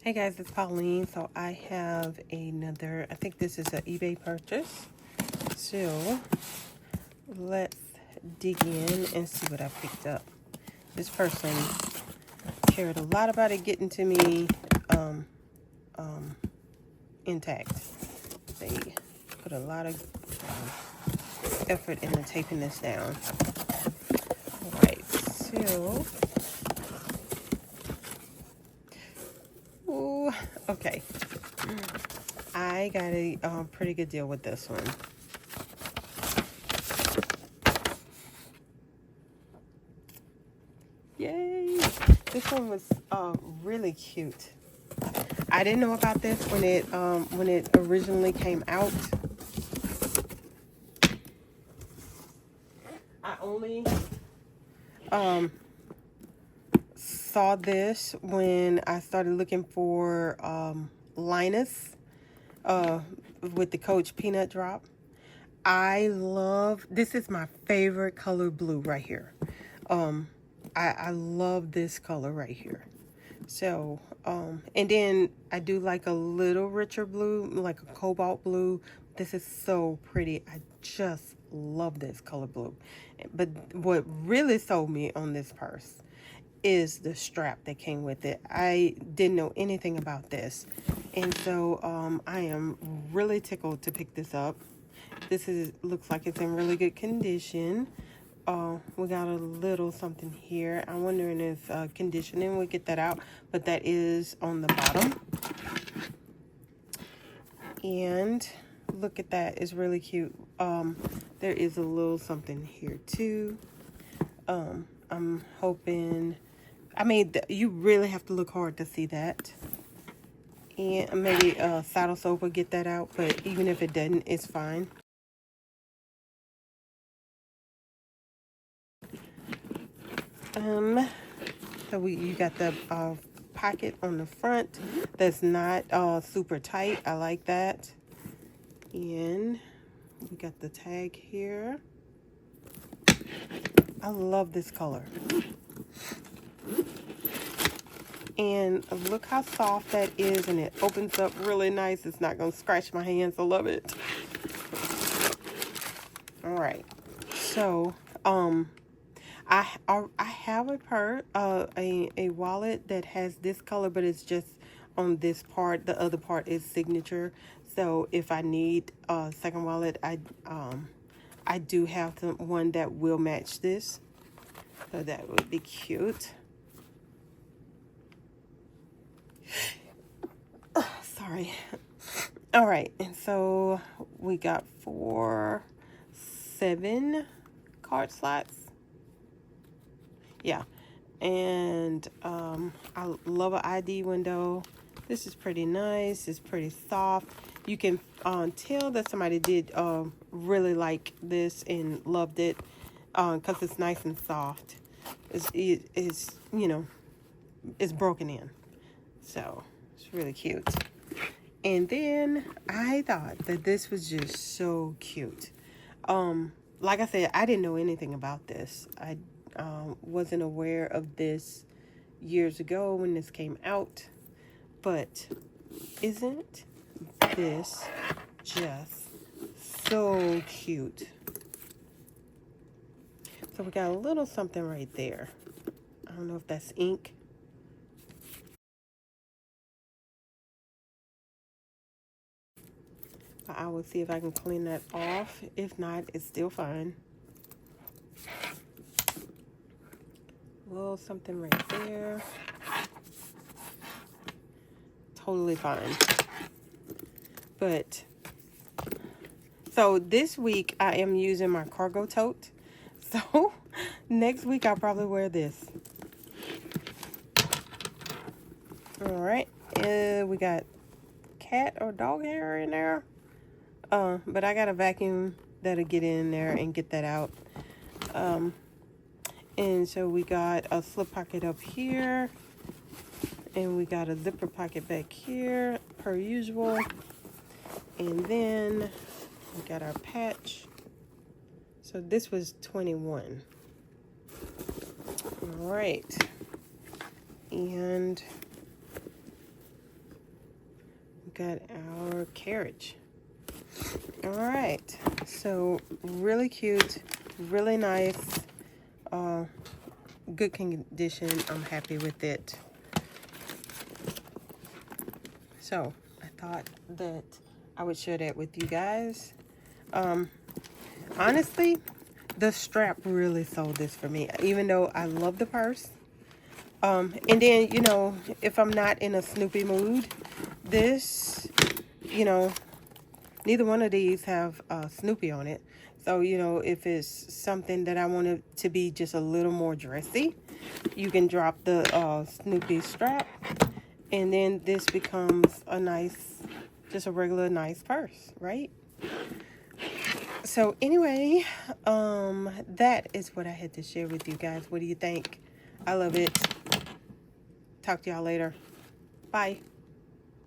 Hey guys, it's Pauline. So I have another, I think this is an eBay purchase. So let's dig in and see what I picked up. This person cared a lot about it getting to me intact. They put a lot of effort into taping this down. All right, so, ooh, okay. I got a pretty good deal with this one. Yay! This one was really cute. I didn't know about this when it originally came out. I only saw this when I started looking for Linus with the Coach Peanut Drop. I love, this is my favorite color blue right here. I love this color right here. So, and then I do like a little richer blue, like a cobalt blue. This is so pretty. I just love this color blue. But what really sold me on this purse is the strap that came with it. I didn't know anything about this. And so I am really tickled to pick this up. This looks like it's in really good condition. We got a little something here. I'm wondering if conditioning would get that out, but that is on the bottom. And look at that, it's really cute. There is a little something here too. I'm hoping, I mean, you really have to look hard to see that. And maybe saddle soap will get that out, but even if it doesn't, it's fine. So you got the pocket on the front that's not super tight. I like that. And we got the tag here. I love this color. And look how soft that is, and it opens up really nice. It's not gonna scratch my hands. I love it. All right, so I have a wallet that has this color, but it's just on this part. The other part is signature. So if I need a second wallet, I do have one that will match this. So that would be cute. Sorry. All right, and so we got 7 card slots. Yeah, and I love an ID window. This is pretty nice. It's pretty soft. You can tell that somebody did really like this and loved it because it's nice and soft. It's you know, it's broken in, so it's really cute. And then I thought that this was just so cute. Like I said, I didn't know anything about this. I wasn't aware of this years ago when this came out. But isn't this just so cute? So we got a little something right there. I don't know if that's ink. But I will see if I can clean that off. If not, it's still fine. A little something right there. Totally fine. But so this week I am using my cargo tote. So next week I'll probably wear this. All right, we got cat or dog hair in there. But I got a vacuum that'll get in there and get that out. And so we got a slip pocket up here. And we got a zipper pocket back here, per usual. And then we got our patch. So this was 21. All right. And got our carriage. All right, so really cute, really nice, good condition. I'm happy with it. So I thought that I would share that with you guys. Honestly, the strap really sold this for me, even though I love the purse. And then, you know, if I'm not in a Snoopy mood, this, you know, neither one of these have Snoopy on it. So, you know, if it's something that I want it to be just a little more dressy, you can drop the Snoopy strap. And then this becomes a nice, just a regular nice purse, right? So anyway, that is what I had to share with you guys. What do you think? I love it. Talk to y'all later. Bye.